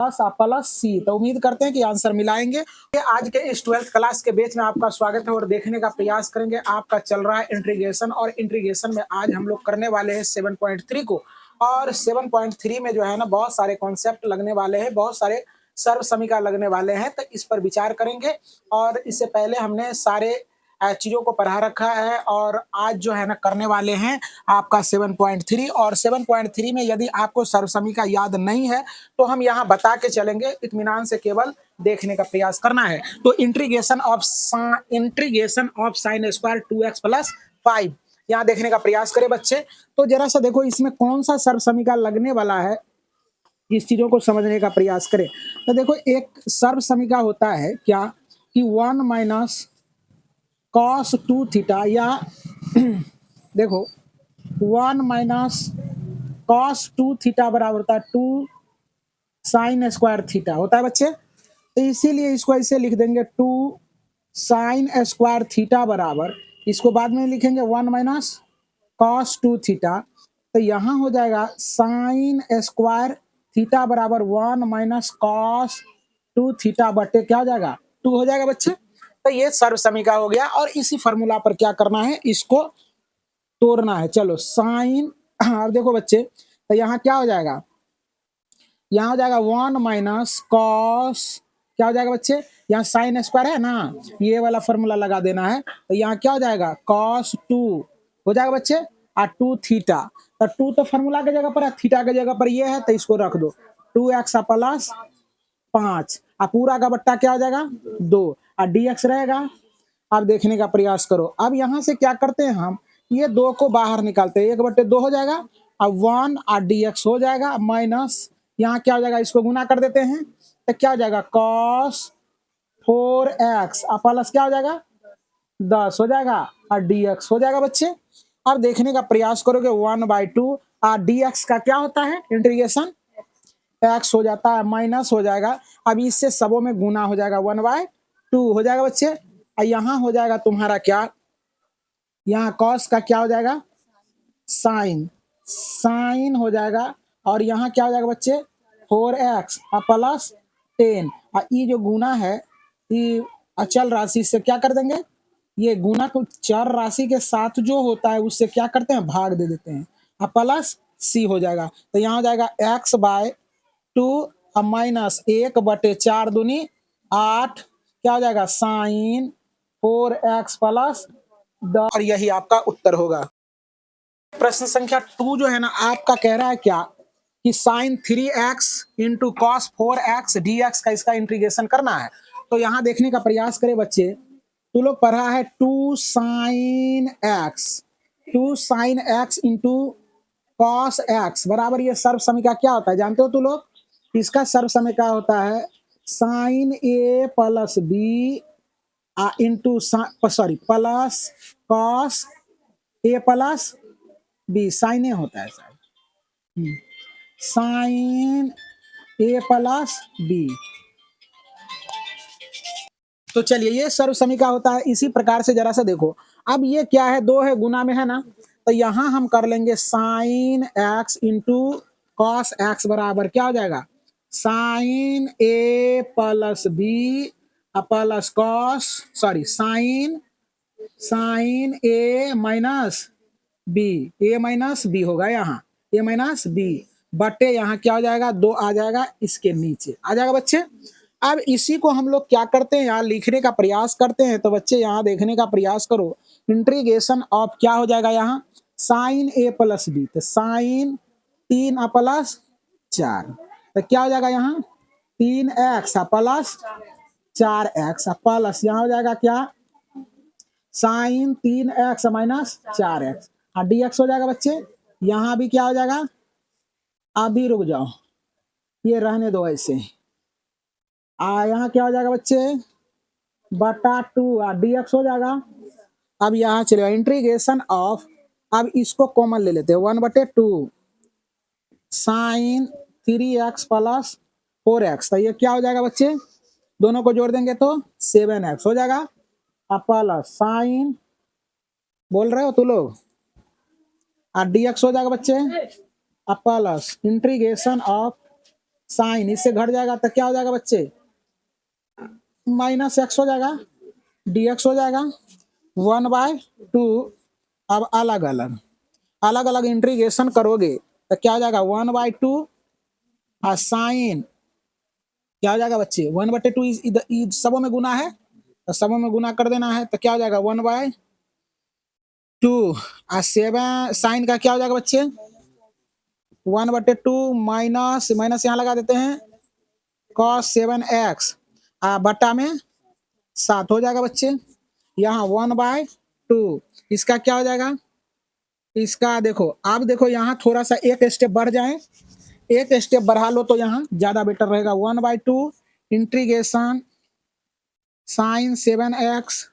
Plus सी। तो उम्मीद करते हैं कि आंसर मिलाएंगे। आज के इस 12th क्लास के बैच में आपका स्वागत है और देखने का प्रयास करेंगे। आपका चल रहा है इंटीग्रेशन और इंटीग्रेशन में आज हम लोग करने वाले हैं 7.3 को। और 7.3 में जो है ना बहुत सारे कॉन्सेप्ट लगने वाले हैं, बहुत सारे सर्व समीकरण लगने वाले हैं, तो इस पर विचार करेंगे। और इससे पहले हमने सारे चीजों को पढ़ा रखा है और आज जो है ना करने वाले हैं आपका 7.3। और 7.3 में यदि आपको सर्व समीकरण याद नहीं है तो हम यहाँ बता के चलेंगे, इत्मीनान से केवल देखने का प्रयास करना है। तो integration of sine square 2x plus 5 यहाँ देखने का प्रयास करें बच्चे। तो जरा सा देखो इसमें कौन सा सर्व समीकरण लगने वाला है, इस चीजों को समझने का प्रयास करें। तो देखो एक सर्व समीकरण होता है क्या कि 1 माइनस कॉस 2 थीटा, या देखो 1 माइनस कॉस 2 थीटा बराबर होता है 2 साइन स्क्वायर थीटा होता है बच्चे। तो इसीलिए इसको ऐसे लिख देंगे 2 साइन स्क्वायर थीटा बराबर, इसको बाद में लिखेंगे 1 माइनस कॉस 2 थीटा। तो यहाँ हो जाएगा साइन स्क्वायर थीटा बराबर 1 माइनस कॉस 2 थीटा बटे क्या हो जाएगा 2 हो जाएगा बच्चे। तो ये सर्व समीकरण हो गया और इसी फॉर्मूला पर क्या करना है, इसको तोड़ना है। चलो साइन, अब देखो बच्चे तो यहाँ क्या हो जाएगा, यहाँ हो जाएगा 1 माइनस कॉस, क्या हो जाएगा बच्चे, यहाँ साइन स्क्वायर है ना, ये वाला फॉर्मूला लगा देना है। तो यहाँ क्या हो जाएगा कॉस 2 हो जाएगा बच्चे, और 2 थीटा। तो 2 तो फॉर्मूला की जगह पर है, थीटा की जगह पर ये है, तो इसको रख दो 2x प्लस 5 और पूरा का बट्टा क्या हो जाएगा 2 और dx रहेगा। अब देखने का प्रयास करो। अब यहाँ से क्या करते हैं हम, ये 2 को बाहर निकालते हैं, 1/2 हो जाएगा, अब 1 और dx हो जाएगा, माइनस यहाँ क्या हो जाएगा, इसको गुना कर देते हैं तो क्या हो जाएगा cos 4x और प्लस क्या हो जाएगा 10 हो जाएगा और dx हो जाएगा बच्चे। अब देखने का प्रयास करोगे 1/2 और dx का क्या होता है इंटीग्रेशन x हो जाता है, माइनस हो जाएगा। अब इससे सबों में गुना हो जाएगा 1/2 हो जाएगा बच्चे। और यहाँ हो जाएगा तुम्हारा क्या, यहाँ cos का क्या हो जाएगा साइन, साइन हो जाएगा, और यहाँ क्या हो जाएगा बच्चे 4x और प्लस 10। और ये जो गुना है ये अचल राशि से क्या कर देंगे, ये गुना को चर राशि के साथ जो होता है उससे क्या करते हैं भाग दे देते हैं, और प्लस c हो जाएगा। तो यहाँ हो जाएगा x/2 और माइनस 1/4 दूनी 8, क्या हो जाएगा साइन 4x प्लस 10, और यही आपका उत्तर होगा। प्रश्न संख्या 2 जो है ना आपका कह रहा है क्या कि sign 3x into cos 4x dx का इसका इंटीग्रेशन करना है। तो यहाँ देखने का प्रयास करें बच्चे, तू लोग पढ़ा है 2 sine x into cos x बराबर, ये सर्व समीकरण क्या होता है जानते हो तू लोग, इसका सर्व समीकरण होता है sine a plus b into plus cos a plus b, sine a होता है शायद, साइन ए प्लस बी। तो चलिए ये सर्व समीकरण होता है इसी प्रकार से। जरा सा देखो अब ये क्या है, 2 है गुना में है ना, तो यहाँ हम कर लेंगे sine x into cos x बराबर क्या हो जाएगा sine a plus b plus cos sine a minus b, a minus b होगा, यहाँ ए माइनस बी बटे यहाँ क्या हो जाएगा 2 आ जाएगा, इसके नीचे आ जाएगा बच्चे। अब इसी को हम लोग क्या करते हैं यहाँ लिखने का प्रयास करते हैं। तो बच्चे यहाँ देखने का प्रयास करो, इंटीग्रेशन ऑफ क्या हो जाएगा यहाँ साइन ए प्लस बी, तो साइन 3 प्लस 4, तो क्या हो जाएगा यहाँ 3x प्लस 4x प्लस यहाँ हो जाएगा क्या साइन 3x माइनस 4x और dx हो जाएगा बच्चे। यहाँ भी क्या हो जाएगा, अभी रुक जाओ ये रहने दो ऐसे, यहाँ क्या हो जाएगा बच्चे बटा 2 और dx हो जाएगा। अब यहाँ चलेगा इंटीग्रेशन ऑफ, अब इसको कॉमन ले लेते हैं 1/2 साइन 3x प्लस 4x, तो ये क्या हो जाएगा बच्चे, दोनों को जोड़ देंगे तो 7x हो जाएगा, प्लस साइन बोल रहे हो तू लोग, और dx हो जाएगा बच्चे प्लस इंटीग्रेशन ऑफ साइन, इससे घट जाएगा तो क्या हो जाएगा बच्चे, माइनस एक्स हो जाएगा, dx हो जाएगा 1/2। अब अलग अलग अलग अलग इंटीग्रेशन करोगे तो क्या हो जाएगा 1/2 साइन, क्या हो जाएगा बच्चे 1/2 सबों में गुना है तो सबों में गुना कर देना है तो क्या हो जाएगा 1/2 7 साइन का क्या हो जाएगा बच्चे 1/2 माइनस माइनस यहाँ लगा देते हैं cos 7x बटा में 7 हो जाएगा बच्चे, यहाँ 1/2 इसका क्या हो जाएगा, इसका देखो अब देखो यहाँ थोड़ा सा एक स्टेप बढ़ जाए, एक स्टेप बढ़ा लो तो यहाँ ज्यादा बेटर रहेगा 1/2 इंटीग्रेशन साइन 7x,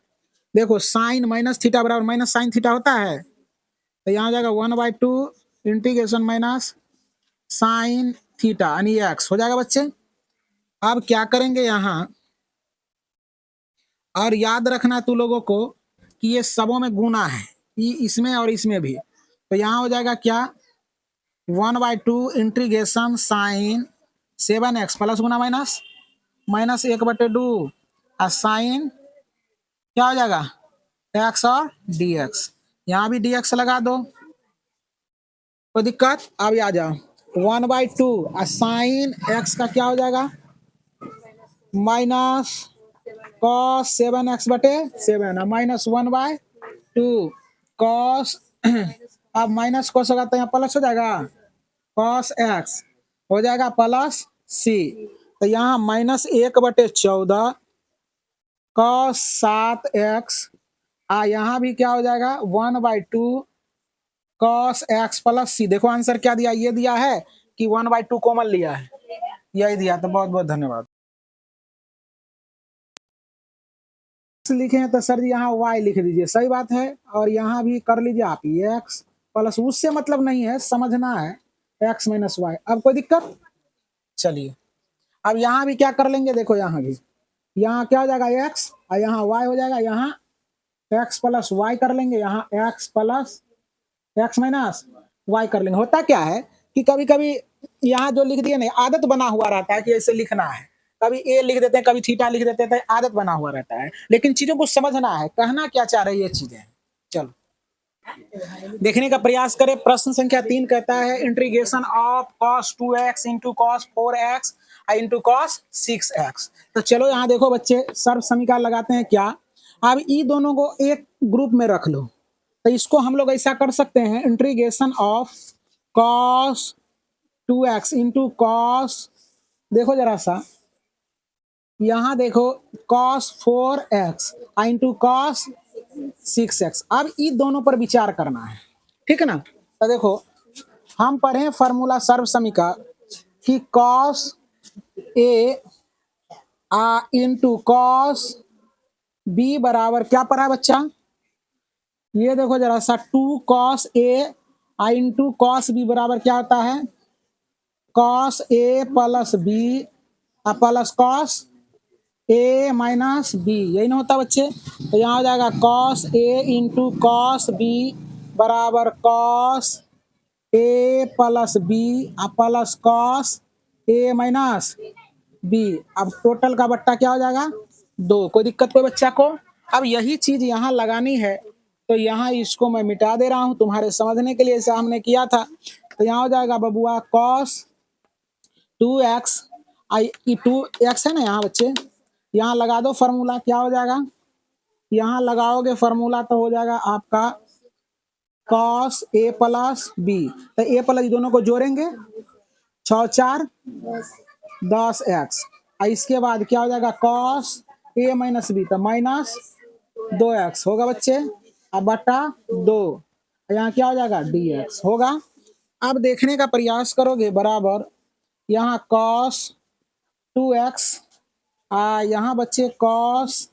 देखो साइन माइनस थीटा बराबर माइनस साइन थीटा होता है तो यहाँ हो जाएगा 1/2 इंटीग्रेशन माइनस साइन थीटा यानी एक्स हो जाएगा बच्चे। अब क्या करेंगे यहाँ, और याद रखना तू लोगों को कि ये सबों में गुना है, इसमें और इसमें भी, तो यहाँ हो जाएगा क्या 1/2 इंटीग्रेशन साइन 7x प्लस गुना माइनस माइनस 1/2 साइन क्या हो जाएगा x और dx, यहाँ भी dx लगा दो कोई दिक्कत। अब आ जाओ 1/2 साइन x का क्या हो जाएगा माइनस cos 7x बटे 7 माइनस 1/2 cos अब माइनस cos होगा तो यहाँ प्लस हो जाएगा cos x हो जाएगा प्लस c, तो यहाँ -1/14 cos 7x यहाँ भी क्या हो जाएगा 1/2 cos x प्लस c। देखो आंसर क्या दिया, ये दिया है कि 1/2 कॉमन लिया है, यही दिया। तो बहुत बहुत धन्यवाद। लिखे हैं तो सर जी यहाँ y लिख दीजिए, सही बात है, और यहाँ भी कर लीजिए आप x प्लस, उससे मतलब नहीं है, समझना है x माइनस वाई। अब कोई दिक्कत, चलिए अब यहाँ भी क्या कर लेंगे, देखो यहाँ भी, यहाँ क्या हो जाएगा x और यहाँ y हो जाएगा, यहाँ x प्लस वाई कर लेंगे, यहाँ x plus x minus y कर लेंगे। होता क्या है कि कभी कभी यहाँ जो लिख दिए नहीं, आदत बना हुआ रहता है कि ऐसे लिखना है, कभी ए लिख देते हैं कभी थीटा लिख देते हैं, आदत बना हुआ रहता है, लेकिन चीजों को समझना है, कहना क्या चाह रही है चीजें। चलो देखने का प्रयास करें। प्रश्न संख्या 3 कहता है integration of cos 2x into cos 4x into cos 6x। तो चलो यहाँ देखो बच्चे, सर्व समीकरण लगाते हैं क्या, अब ये दोनों को एक ग्रुप में रख लो, तो इसको हम लोग ऐसा कर सकते हैं integration of cos 2x into cos, देखो जरा सा यहाँ देखो cos 4x into cos 6x। अब इन दोनों पर विचार करना है, ठीक है ना। तो देखो हम पढ़े फॉर्मूला सर्व समीकरण कि cos a into cos b बराबर क्या पढ़ा है बच्चा, ये देखो जरा सा 2 cos a into cos b बराबर क्या होता है cos a plus b plus cos a minus b, यही ना होता बच्चे। तो यहाँ हो जाएगा cos a into cos b बराबर cos a plus b plus cos a minus b। अब टोटल का बट्टा क्या हो जाएगा 2। कोई दिक्कत कोई बच्चा को। अब यही चीज यहाँ लगानी है, तो यहाँ इसको मैं मिटा दे रहा हूँ तुम्हारे समझने के लिए, ऐसा हमने किया था। तो यहाँ हो जाएगा बबुआ cos 2x 2x है ना यहाँ बच्चे, यहाँ लगा दो फॉर्मूला, क्या हो जाएगा, यहाँ लगाओगे फॉर्मूला तो हो जाएगा आपका cos a प्लस b, तो a प्लस दोनों को जोड़ेंगे 6 4 10x, इसके बाद क्या हो जाएगा cos a माइनस b, तो माइनस 2x होगा बच्चे, अब बटा 2, यहाँ क्या हो जाएगा dx होगा। अब देखने का प्रयास करोगे बराबर यहाँ cos 2x यहाँ बच्चे cos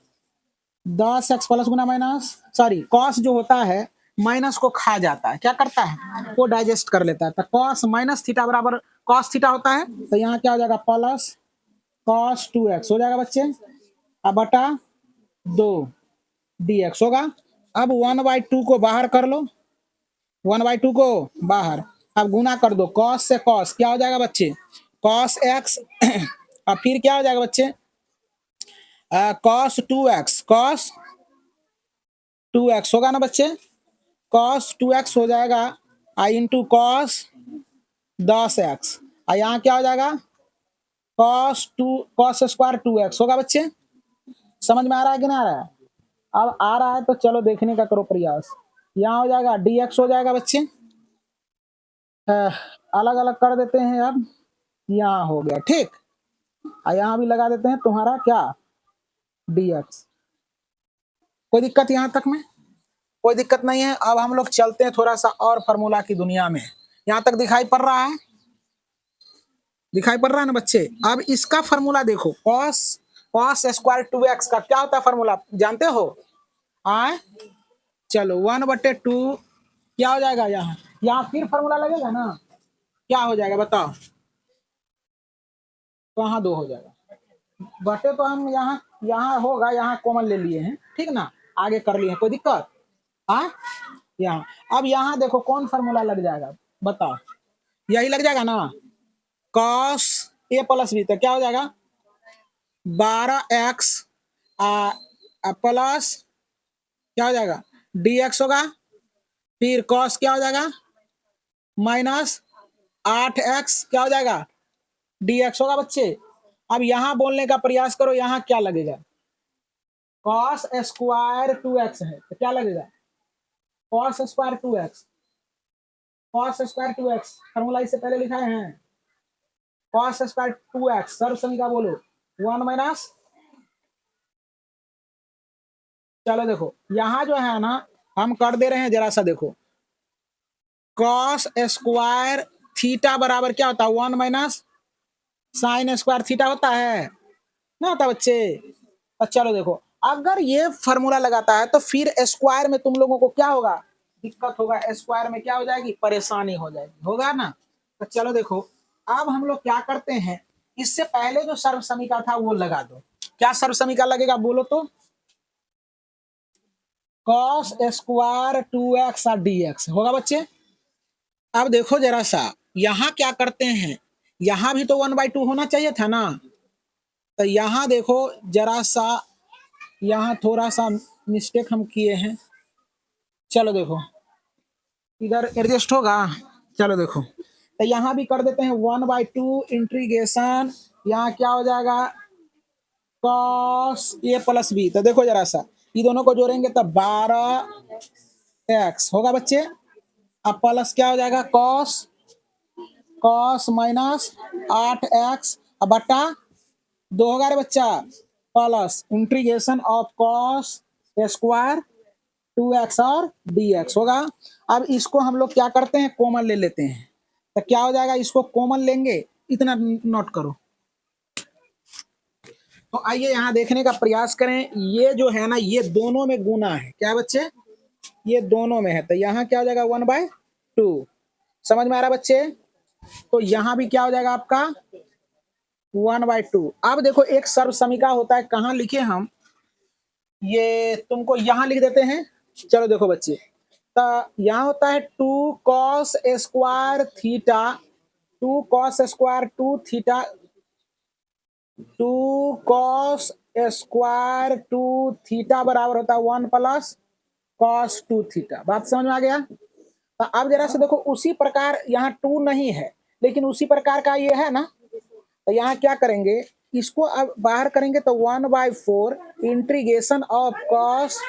10x प्लस गुना माइनस, सॉरी cos जो होता है माइनस को खा जाता है, क्या करता है वो डाइजेस्ट कर लेता है, तो cos माइनस थीटा बराबर cos थीटा होता है, तो यहाँ क्या हो जाएगा प्लस cos 2x हो जाएगा बच्चे, अब बटा 2 dx होगा। अब 1/2 को बाहर कर लो, 1/2 को बाहर, अब गुना कर दो cos से cos क्या हो जाएगा बच्चे कॉस एक्स और फिर क्या हो जाएगा बच्चे, कॉस 2x, कॉस 2x होगा ना बच्चे, कॉस 2x हो जाएगा आई इंटू कॉस 10x, और यहाँ क्या हो जाएगा कॉस स्क्वायर 2x होगा बच्चे। समझ में आ रहा है कि नहीं आ रहा है? अब आ रहा है तो चलो देखने का करो प्रयास। यहाँ हो जाएगा dx हो जाएगा बच्चे, अलग अलग कर देते हैं अब, यहाँ हो गया ठीक, और यहाँ भी लगा देते हैं तुम्हारा क्या dx। कोई दिक्कत यहाँ तक में? कोई दिक्कत नहीं है। अब हम लोग चलते हैं थोड़ा सा और फार्मूला की दुनिया में। यहाँ तक दिखाई पड़ रहा है? दिखाई पड़ रहा है ना बच्चे? अब इसका फार्मूला देखो, कॉस कॉस स्क्वायर 2x का क्या होता है फार्मूला, जानते हो? आए चलो 1/2 क्या हो जाएगा, यहाँ यहाँ फिर फार्मूला लगेगा ना, क्या हो जाएगा बताओ? कहाँ 2 हो जाएगा, बटे तो हम यहाँ यहाँ होगा, यहाँ कॉमन ले लिए हैं ठीक ना, आगे कर लिए हैं, कोई दिक्कत? हाँ यहाँ, अब यहाँ देखो कौन फार्मूला लग जाएगा बताओ, यही लग जाएगा ना, कॉस ए प्लस बी, तो क्या हो जाएगा 12x प्लस क्या हो जाएगा dx होगा, फिर कॉस क्या हो जाएगा माइनस 8x क्या हो जाएगा dx होगा बच्चे। अब यहां बोलने का प्रयास करो, यहां क्या लगेगा, कॉस स्क्वायर 2x है तो क्या लगेगा cos square 2x, cos square 2x formula इससे पहले लिखा है कॉस स्क्वायर 2x सर्व समीका बोलो 1 माइनस, चलो देखो यहां जो है ना हम कर दे रहे हैं, जरा सा देखो कॉस स्क्वायर थीटा बराबर क्या होता है 1 माइनस साइन स्क्वायर थीटा होता है ना, होता बच्चे? तो चलो देखो अगर ये फार्मूला लगाता है तो फिर स्क्वायर में तुम लोगों को क्या होगा, दिक्कत होगा, स्क्वायर में क्या हो जाएगी, परेशानी हो जाएगी, होगा ना। तो चलो देखो अब हम लोग क्या करते हैं, इससे पहले जो सर्व समीका था वो लगा दो। क्या सर्व समीका लगेगा बोलो तो, कॉस स्क्वायर 2x और dx होगा बच्चे। अब देखो जरा सा यहाँ क्या करते हैं, यहाँ भी तो 1/2 होना चाहिए था ना, तो यहाँ देखो जरा सा, यहाँ थोड़ा सा मिस्टेक हम किए हैं, चलो देखो इधर एडजस्ट होगा, चलो देखो तो यहाँ भी कर देते हैं 1/2 इंटीग्रेशन, यहाँ क्या हो जाएगा कॉस ए प्लस बी, तो देखो जरा सा ये दोनों को जोड़ेंगे तो 12x होगा बच्चे, अब प्लस क्या हो जाएगा कॉस कॉस माइनस 8x अब बट्टा 2 होगा रे बच्चा, plus integration of cos square 2x और dx होगा। अब इसको हम लोग क्या करते हैं कॉमन ले लेते हैं, तो क्या हो जाएगा, इसको कॉमन लेंगे, इतना नोट करो। तो आइए यहाँ देखने का प्रयास करें, ये जो है ना ये दोनों में गुना है, क्या बच्चे, ये दोनों में है, तो यहाँ क्या हो जाएगा 1/2, समझ में आ रहा है बच्चे? तो यहाँ भी क्या हो जाएगा आपका 1/2। अब देखो एक सर्व समीका होता है, कहाँ लिखे हम, ये तुमको यहाँ लिख देते हैं, चलो देखो बच्चे, तो यहाँ होता है 2 cos square theta, 2 cos square 2 theta, 2 cos square 2 theta बराबर होता है 1 प्लस कॉस 2 थीटा। बात समझ में आ गया? तो अब जरा से देखो उसी प्रकार यहाँ 2 नहीं है, लेकिन उसी प्रकार का ये है ना, तो यहाँ क्या करेंगे, इसको अब बाहर करेंगे तो 1/4 integration of cos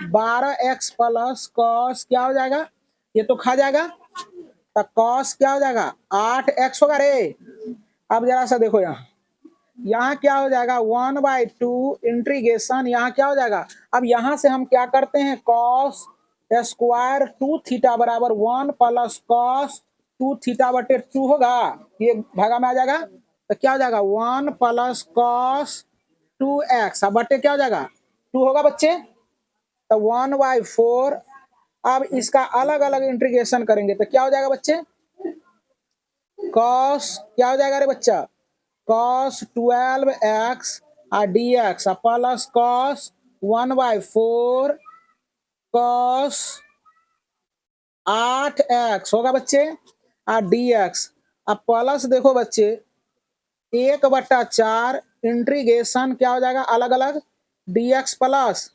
12x plus cos क्या हो जाएगा, ये तो खा जाएगा, तो कॉस क्या हो जाएगा 8x होगा रे। अब जरा सा देखो यहाँ क्या हो जाएगा 1/2 इंटीग्रेशन, यहाँ क्या हो जाएगा, अब यहाँ से हम क्या करते हैं कॉस स्क्वायर 2 थीटा बराबर 1 प्लस कॉस 2 थीटा बटे 2 होगा, ये भागा में आ जाएगा, तो क्या हो जाएगा 1 प्लस कॉस 2x बटे क्या हो जाएगा 2 होगा बच्चे, तो 1/4। अब इसका अलग अलग इंटीग्रेशन करेंगे तो क्या हो जाएगा बच्चे, कॉस क्या हो जाएगा रे बच्चा, cos 12x dx plus cos 1/4 cos 8x होगा बच्चे dx, अब प्लस देखो बच्चे 1/4 इंटीग्रेशन क्या हो जाएगा अलग अलग dx plus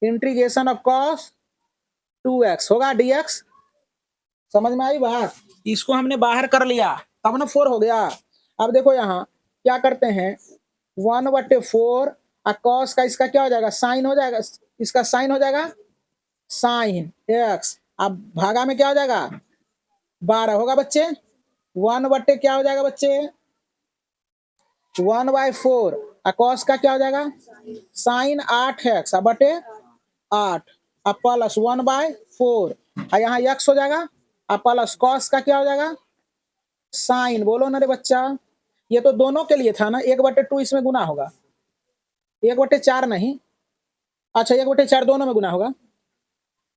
integration of cos 2x होगा dx। समझ में आई बात? इसको हमने बाहर कर लिया तब ना 4 हो गया। अब देखो यहाँ क्या करते हैं 1/4 cos का इसका क्या हो जाएगा साइन हो जाएगा, इसका साइन हो जाएगा साइन x। अब भागा में क्या हो जाएगा 12 होगा बच्चे। 1/, क्या हो जाएगा बच्चे 1/4 cos का क्या हो जाएगा साइन 8x बटे 8 अब प्लस 1/4 यहाँ x हो जाएगा अब प्लस cos का क्या हो जाएगा साइन। बोलो ना रे बच्चा, ये तो दोनों के लिए था ना, 1/2 इसमें गुना होगा 1/4 नहीं, अच्छा 1/4 दोनों में गुना होगा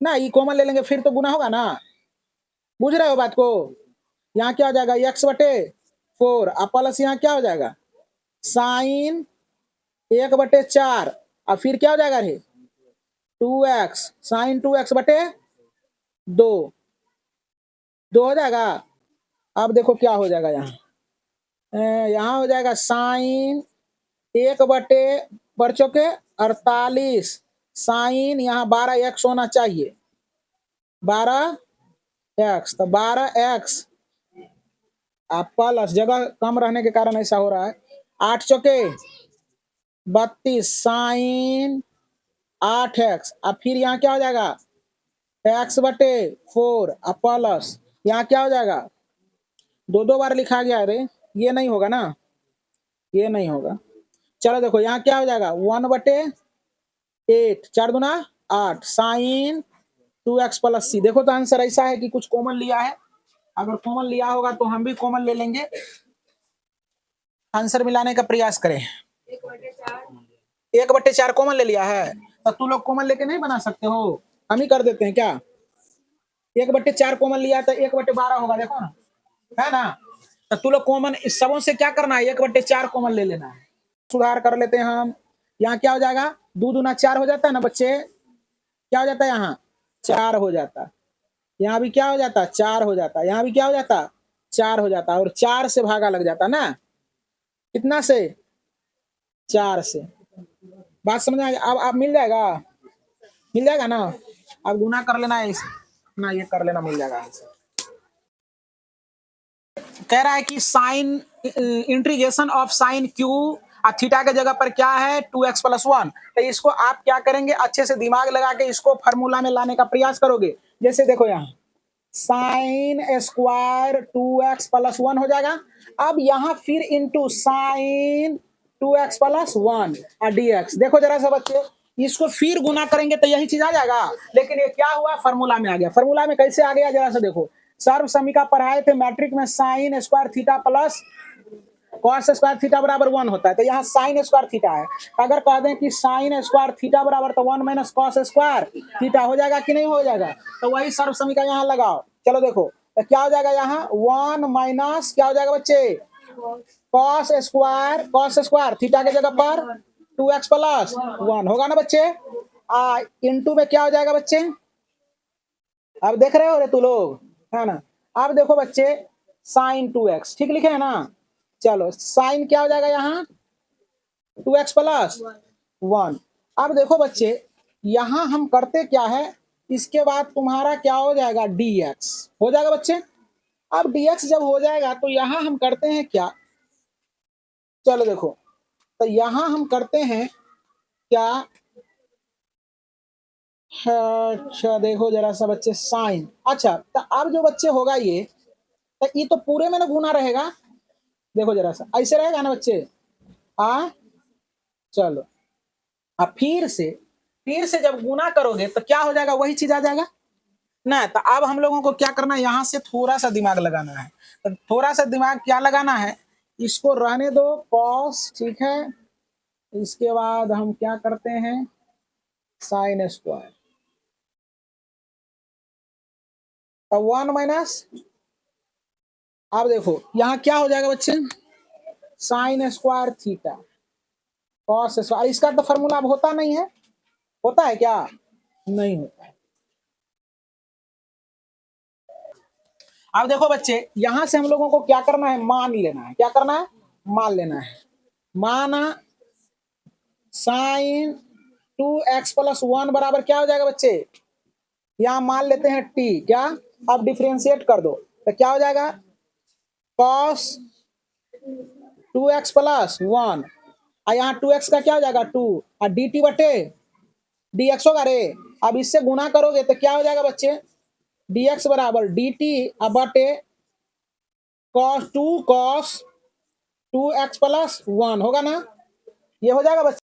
ना, ये कॉमन ले लेंगे फिर तो गुना होगा ना। बुझ रहे हो बात को? यहाँ क्या हो जाएगा x/4 अब प्लस यहाँ क्या हो जाएगा साइन 1/4 और फिर क्या हो जाएगा रे 2x साइन 2x बटे 2 हो जाएगा। अब देखो क्या हो जाएगा यहाँ हो जाएगा साइन 1/, बढ़ चुके 48 साइन यहाँ 12x होना चाहिए 12x तो 12x आप प्लस जगह कम रहने के कारण ऐसा हो रहा है 8 चौके 32 साइन 8x अब फिर यहाँ क्या हो जाएगा x/4 अब प्लस यहाँ क्या हो जाएगा 2 बार लिखा गया है रे, ये नहीं होगा ना, ये नहीं होगा। चलो देखो यहाँ क्या हो जाएगा 1/8 4 दूना 8 साइन 2x प्लस c। देखो तो आंसर ऐसा है कि कुछ कॉमन लिया है, अगर कॉमन लिया होगा तो हम भी कॉमन ले लेंगे, आंसर मिलाने का प्रयास करें। 1/4 कॉमन ले लिया है तो तू लोग कॉमन लेके नहीं बना सकते हो, हम ही कर देते हैं क्या। 1/4 कॉमन लिया तो 1/12 होगा, देखो ना है ना। तो तू लोग कॉमन इस सबों से क्या करना है 1/4 कॉमन ले लेना है। सुधार कर लेते हैं हम, यहाँ क्या हो जाएगा 2 दूना 4 हो जाता है ना बच्चे, क्या हो जाता है यहाँ 4 हो जाता, यहाँ भी क्या हो जाता 4 हो जाता, यहाँ भी क्या हो जाता 4 हो जाता और 4 से भागा लग जाता ना, कितना से 4 से। बात समझ में अब मिल जाएगा, मिल जाएगा ना। अब गुना कर लेना है ना, ये कर लेना मिल जाएगा आंसर। कह रहा है कि sine integration of sine cube theta के जगह पर क्या है 2x + 1। तो इसको आप क्या करेंगे अच्छे से दिमाग लगा के इसको फार्मूला में लाने का प्रयास करोगे। जैसे देखो यहाँ साइन स्क्वायर 2x + 1 हो जाएगा, अब यहाँ फिर इंटू साइन 2x + 1 और dx। देखो जरा सा बच्चे इसको फिर गुना करेंगे तो यही चीज आ जाएगा, लेकिन ये क्या हुआ फार्मूला में आ गया। फार्मूला में कैसे आ गया जरा सा देखो, सर्व समीका पढ़ाए थे मैट्रिक में sine square theta plus cos square theta बराबर 1 होता है, तो यहाँ साइन स्क्वायर थीटा है। अगर कह दें कि साइन स्क्वायर थीटा बराबर तो 1 - कॉस स्क्वायर थीटा हो जाएगा कि नहीं हो जाएगा, तो वही सर्व समीका यहाँ लगाओ। चलो देखो तो क्या हो जाएगा यहाँ 1 - क्या हो जाएगा बच्चे कॉस स्क्वायर थीटा के जगह पर 2x + 1 होगा ना बच्चे। इंटू में क्या हो जाएगा बच्चे, अब देख रहे हो रे तू लोग है ना। अब देखो बच्चे साइन 2x ठीक लिखे है ना, चलो साइन क्या हो जाएगा यहाँ 2x + 1। अब देखो बच्चे यहाँ हम करते क्या है, इसके बाद तुम्हारा क्या हो जाएगा dx हो जाएगा बच्चे। अब dx जब हो जाएगा तो यहाँ हम करते हैं क्या, चलो देखो तो यहाँ हम करते हैं क्या, अच्छा देखो जरा सा बच्चे साइन, अच्छा तो अब जो बच्चे होगा ये तो ये तो पूरे में ना गुना रहेगा, देखो जरा सा ऐसे रहेगा ना बच्चे चलो अब फिर से जब गुना करोगे तो क्या हो जाएगा वही चीज आ जाएगा ना। तो अब हम लोगों को क्या करना है यहाँ से थोड़ा सा दिमाग लगाना है, तो थोड़ा सा दिमाग क्या लगाना है, इसको रहने दो कॉस ठीक है, इसके बाद हम क्या करते हैं साइन स्क्वायर 1 - अब देखो यहाँ क्या हो जाएगा बच्चे sine square theta cos square, इसका तो फॉर्मूला अब होता नहीं है, होता है क्या नहीं होता है। अब देखो बच्चे यहाँ से हम लोगों को क्या करना है मान लेना है, क्या करना है मान लेना है। माना साइन 2x+1 बराबर क्या हो जाएगा बच्चे, यहां मान लेते हैं t, क्या, अब डिफरेंशिएट कर दो तो क्या हो जाएगा, cos 2x+1, और यहाँ 2x का क्या हो जाएगा 2, और dt बटे dx होगा रे। अब इससे गुना करोगे तो क्या हो जाएगा बच्चे, dx बराबर dt बटे cos 2x+1 होगा ना, ये हो जाएगा बच्चे।